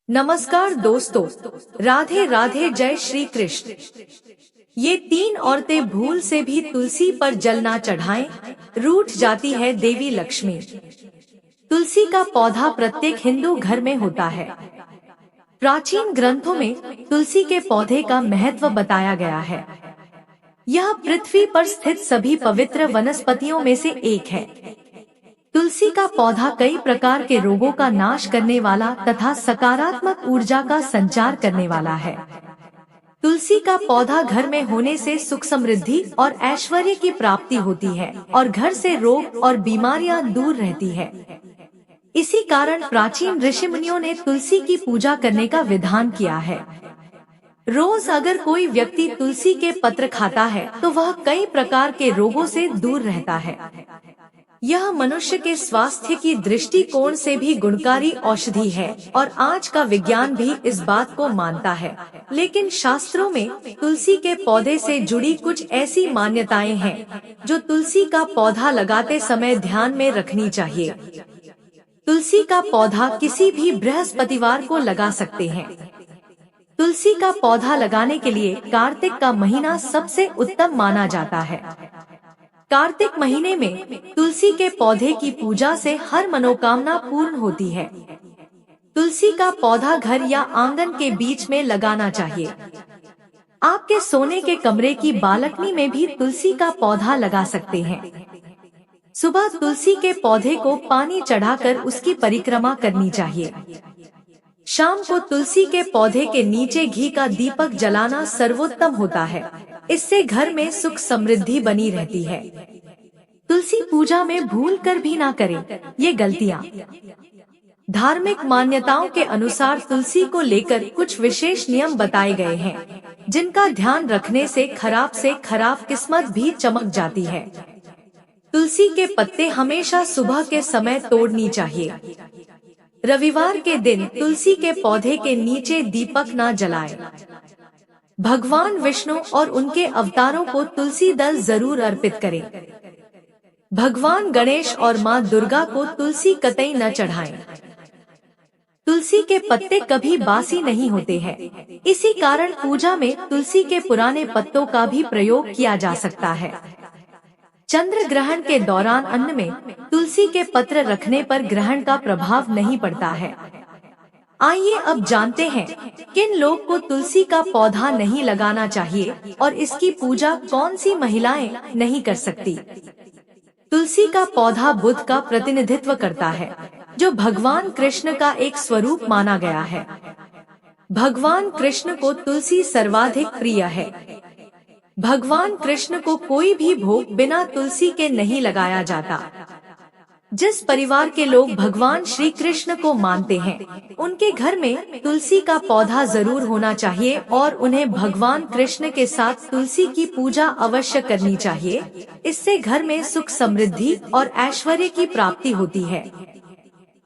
नमस्कार दोस्तों, राधे राधे, जय श्री कृष्ण। ये तीन औरतें भूल से भी तुलसी पर जल ना चढ़ाएं, रूठ जाती है देवी लक्ष्मी। तुलसी का पौधा प्रत्येक हिंदू घर में होता है। प्राचीन ग्रंथों में तुलसी के पौधे का महत्व बताया गया है। यह पृथ्वी पर स्थित सभी पवित्र वनस्पतियों में से एक है। तुलसी का पौधा कई प्रकार के रोगों का नाश करने वाला तथा सकारात्मक ऊर्जा का संचार करने वाला है। तुलसी का पौधा घर में होने से सुख समृद्धि और ऐश्वर्य की प्राप्ति होती है और घर से रोग और बीमारियां दूर रहती है। इसी कारण प्राचीन ऋषि मुनियों ने तुलसी की पूजा करने का विधान किया है। रोज अगर कोई व्यक्ति तुलसी के पत्र खाता है तो वह कई प्रकार के रोगों से दूर रहता है। यह मनुष्य के स्वास्थ्य की दृष्टिकोण से भी गुणकारी औषधि है और आज का विज्ञान भी इस बात को मानता है। लेकिन शास्त्रों में तुलसी के पौधे से जुड़ी कुछ ऐसी मान्यताएं हैं जो तुलसी का पौधा लगाते समय ध्यान में रखनी चाहिए। तुलसी का पौधा किसी भी बृहस्पतिवार को लगा सकते हैं। तुलसी का पौधा लगाने के लिए कार्तिक का महीना सबसे उत्तम माना जाता है। कार्तिक महीने में तुलसी के पौधे की पूजा से हर मनोकामना पूर्ण होती है। तुलसी का पौधा घर या आंगन के बीच में लगाना चाहिए। आपके सोने के कमरे की बालकनी में भी तुलसी का पौधा लगा सकते हैं। सुबह तुलसी के पौधे को पानी चढ़ाकर उसकी परिक्रमा करनी चाहिए। शाम को तुलसी के पौधे के नीचे घी का दीपक जलाना सर्वोत्तम होता है। इससे घर में सुख समृद्धि बनी रहती है। तुलसी पूजा में भूल कर भी ना करें, ये गलतियाँ। धार्मिक मान्यताओं के अनुसार तुलसी को लेकर कुछ विशेष नियम बताए गए हैं, जिनका ध्यान रखने से खराब किस्मत भी चमक जाती है। तुलसी के पत्ते हमेशा सुबह के समय तोड़नी चाहिए। रविवार के दिन तुलसी के पौधे के नीचे दीपक ना जलाएं। भगवान विष्णु और उनके अवतारों को तुलसी दल जरूर अर्पित करें। भगवान गणेश और माँ दुर्गा को तुलसी कतई न चढ़ाएं। तुलसी के पत्ते कभी बासी नहीं होते हैं। इसी कारण पूजा में तुलसी के पुराने पत्तों का भी प्रयोग किया जा सकता है। चंद्र ग्रहण के दौरान अन्न में तुलसी के पत्र रखने पर ग्रहण का प्रभाव नहीं पड़ता है। आइए अब जानते हैं किन लोग को तुलसी का पौधा नहीं लगाना चाहिए और इसकी पूजा कौन सी महिलाएं नहीं कर सकती। तुलसी का पौधा बुध का प्रतिनिधित्व करता है, जो भगवान कृष्ण का एक स्वरूप माना गया है। भगवान कृष्ण को तुलसी सर्वाधिक प्रिय है। भगवान कृष्ण को कोई भी भोग बिना तुलसी के नहीं लगाया जाता। जिस परिवार के लोग भगवान श्री कृष्ण को मानते हैं, उनके घर में तुलसी का पौधा जरूर होना चाहिए और उन्हें भगवान कृष्ण के साथ तुलसी की पूजा अवश्य करनी चाहिए। इससे घर में सुख समृद्धि और ऐश्वर्य की प्राप्ति होती है।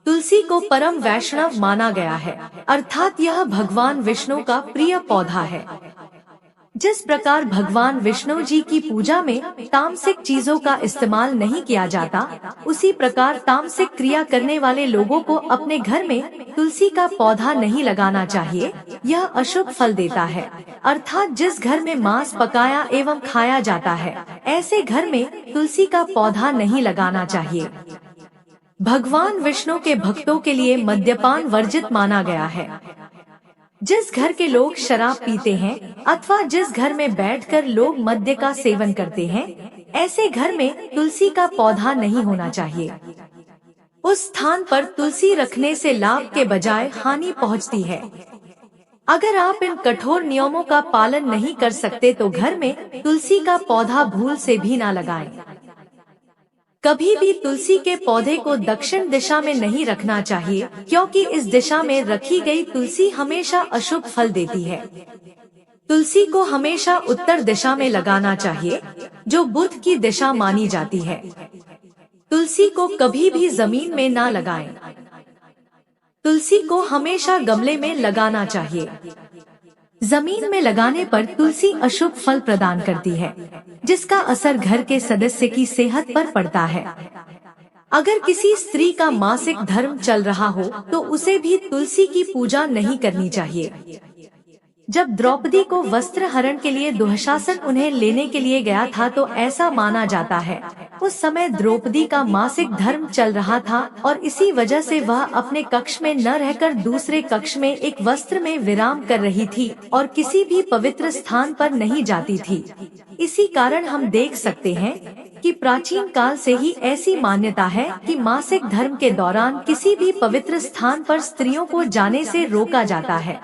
तुलसी को परम वैष्णव माना गया है, अर्थात यह भगवान विष्णु का प्रिय पौधा है। जिस प्रकार भगवान विष्णु जी की पूजा में तामसिक चीजों का इस्तेमाल नहीं किया जाता, उसी प्रकार तामसिक क्रिया करने वाले लोगों को अपने घर में तुलसी का पौधा नहीं लगाना चाहिए। यह अशुभ फल देता है, अर्थात जिस घर में मांस पकाया एवं खाया जाता है, ऐसे घर में तुलसी का पौधा नहीं लगाना चाहिए। भगवान विष्णु के भक्तों के लिए मद्यपान वर्जित माना गया है। जिस घर के लोग शराब पीते हैं अथवा जिस घर में बैठकर लोग मद्य का सेवन करते हैं, ऐसे घर में तुलसी का पौधा नहीं होना चाहिए। उस स्थान पर तुलसी रखने से लाभ के बजाय हानि पहुंचती है। अगर आप इन कठोर नियमों का पालन नहीं कर सकते तो घर में तुलसी का पौधा भूल से भी ना लगाएं। कभी भी तुलसी के पौधे को दक्षिण दिशा में नहीं रखना चाहिए, क्योंकि इस दिशा में रखी गई तुलसी हमेशा अशुभ फल देती है। तुलसी को हमेशा उत्तर दिशा में लगाना चाहिए, जो बुध की दिशा मानी जाती है। तुलसी को कभी भी जमीन में ना लगाएं। तुलसी को हमेशा गमले में लगाना चाहिए। जमीन में लगाने पर तुलसी अशुभ फल प्रदान करती है, जिसका असर घर के सदस्य की सेहत पर पड़ता है। अगर किसी स्त्री का मासिक धर्म चल रहा हो तो उसे भी तुलसी की पूजा नहीं करनी चाहिए। जब द्रौपदी को वस्त्र हरण के लिए दुःशासन उन्हें लेने के लिए गया था तो ऐसा माना जाता है उस समय द्रौपदी का मासिक धर्म चल रहा था और इसी वजह से वह अपने कक्ष में न रहकर दूसरे कक्ष में एक वस्त्र में विराम कर रही थी और किसी भी पवित्र स्थान पर नहीं जाती थी। इसी कारण हम देख सकते हैं कि प्राचीन काल से ही ऐसी मान्यता है कि मासिक धर्म के दौरान किसी भी पवित्र स्थान पर स्त्रियों को जाने से रोका जाता है।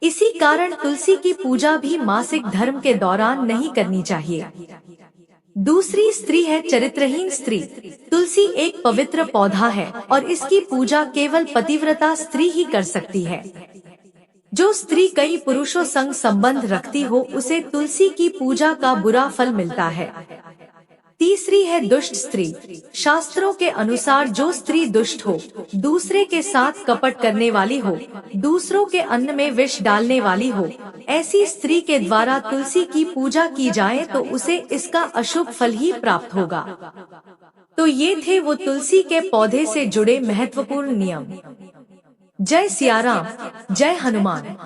इसी कारण तुलसी की पूजा भी मासिक धर्म के दौरान नहीं करनी चाहिए। दूसरी स्त्री है चरित्रहीन स्त्री। तुलसी एक पवित्र पौधा है और इसकी पूजा केवल पतिव्रता स्त्री ही कर सकती है। जो स्त्री कई पुरुषों संग संबंध रखती हो उसे तुलसी की पूजा का बुरा फल मिलता है। तीसरी है दुष्ट स्त्री। शास्त्रों के अनुसार जो स्त्री दुष्ट हो, दूसरे के साथ कपट करने वाली हो, दूसरों के अन्न में विष डालने वाली हो, ऐसी स्त्री के द्वारा तुलसी की पूजा की जाए तो उसे इसका अशुभ फल ही प्राप्त होगा। तो ये थे वो तुलसी के पौधे से जुड़े महत्वपूर्ण नियम। जय सिया राम, जय हनुमान।